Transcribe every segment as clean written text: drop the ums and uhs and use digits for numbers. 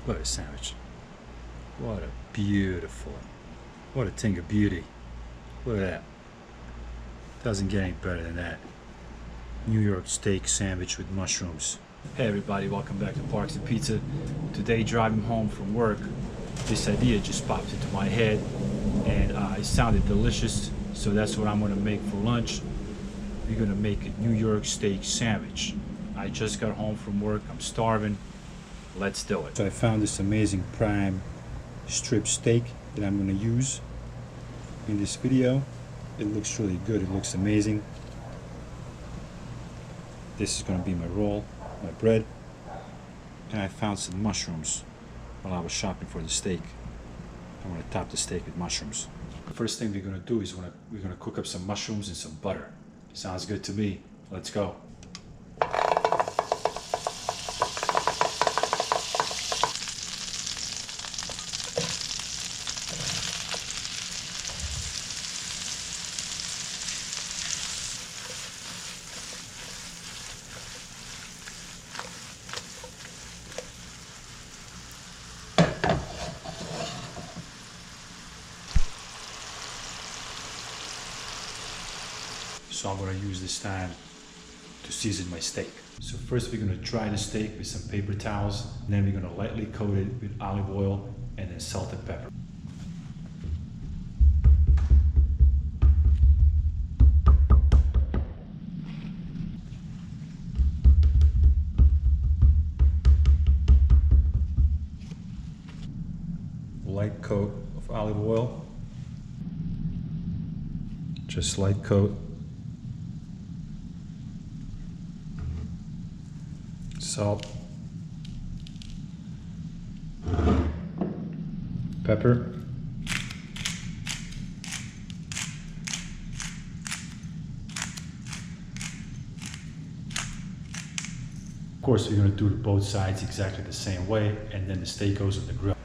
What a sandwich. What a beautiful, what a thing of beauty. Look at that. Doesn't get any better than that. New York steak sandwich with mushrooms. Hey everybody, welcome back to Parks and Pizza. Today driving home from work, this idea just popped into my head and it sounded delicious, so that's what I'm gonna make for lunch. We're gonna make a New York steak sandwich. I just got home from work, I'm starving. Let's do it. So I found this amazing prime strip steak that I'm gonna use in this video. It looks really good, it looks amazing. This is gonna be my roll, my bread. And I found some mushrooms while I was shopping for the steak. I want to top the steak with mushrooms. The first thing we're gonna do is we're gonna cook up some mushrooms and some butter. Sounds good to me. Let's go. So I'm going to use this time to season my steak. So first we're going to dry the steak with some paper towels, and then we're going to lightly coat it with olive oil and then salt and pepper. Light coat of olive oil, just light coat. Salt, pepper, of course we're going to do both sides exactly the same way, and then the steak goes on the grill.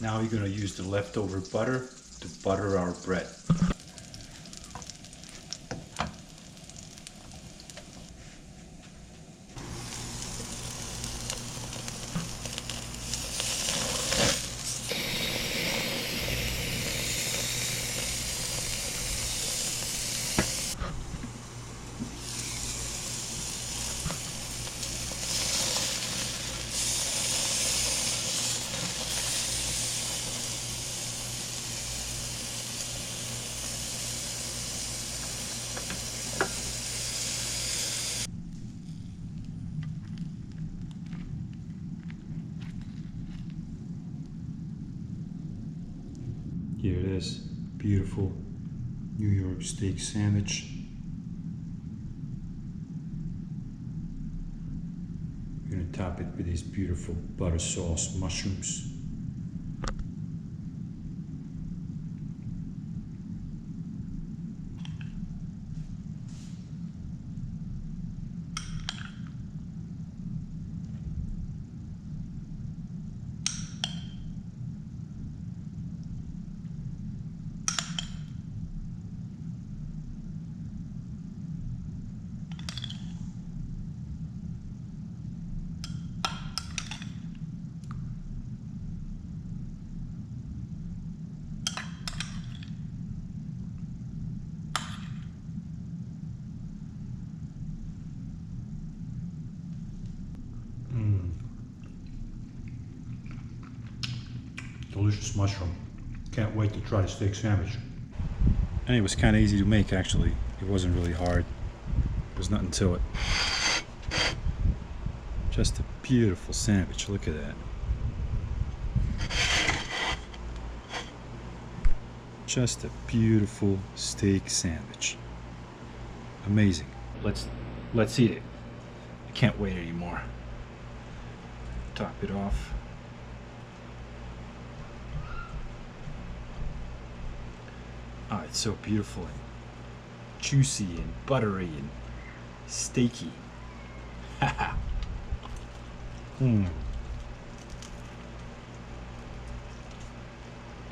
Now we're going to use the leftover butter to butter our bread. Here it is, beautiful New York steak sandwich. We're gonna top it with these beautiful butter sauce mushrooms. Delicious mushroom. Can't wait to try the steak sandwich. And it was kind of easy to make, actually. It wasn't really hard. There was nothing to it. Just a beautiful sandwich. Look at that. Just a beautiful steak sandwich. Amazing. Let's eat it. I can't wait anymore. Top it off. Oh, it's so beautiful. juicy and buttery and steaky. Mmm.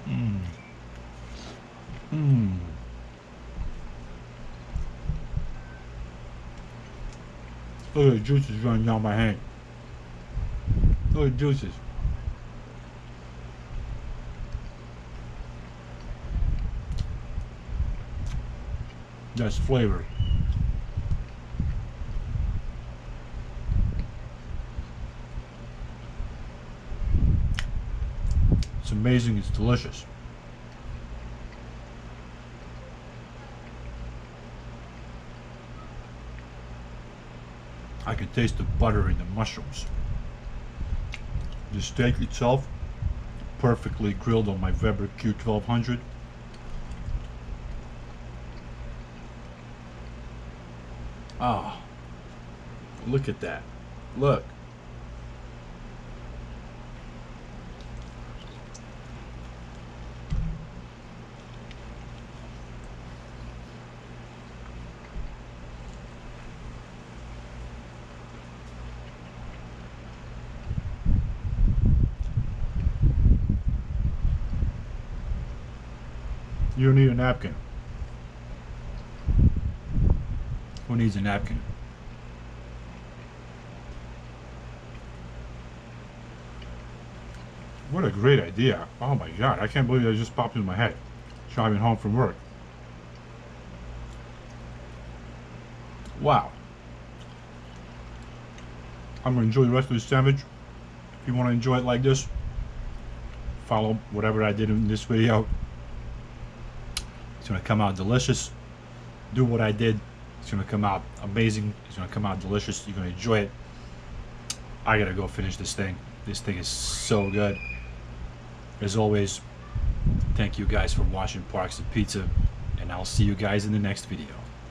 Mmm. Mmm. Look at the juices running down my hand. Look at the juices. That's flavor. It's amazing, it's delicious. I can taste the butter in the mushrooms. The steak itself, perfectly grilled on my Weber Q1200. Ah, look at that. Look. You don't need a napkin. Who needs a napkin? What a great idea. Oh my god, I can't believe that just popped into my head. Driving home from work. Wow. I'm gonna enjoy the rest of this sandwich. If you want to enjoy it like this, follow whatever I did in this video. It's gonna come out delicious. Do what I did. It's gonna come out amazing. It's gonna come out delicious. You're gonna enjoy it. I gotta go finish this thing. This thing is so good. As always, thank you guys for watching Parks and Pizza, and I'll see you guys in the next video.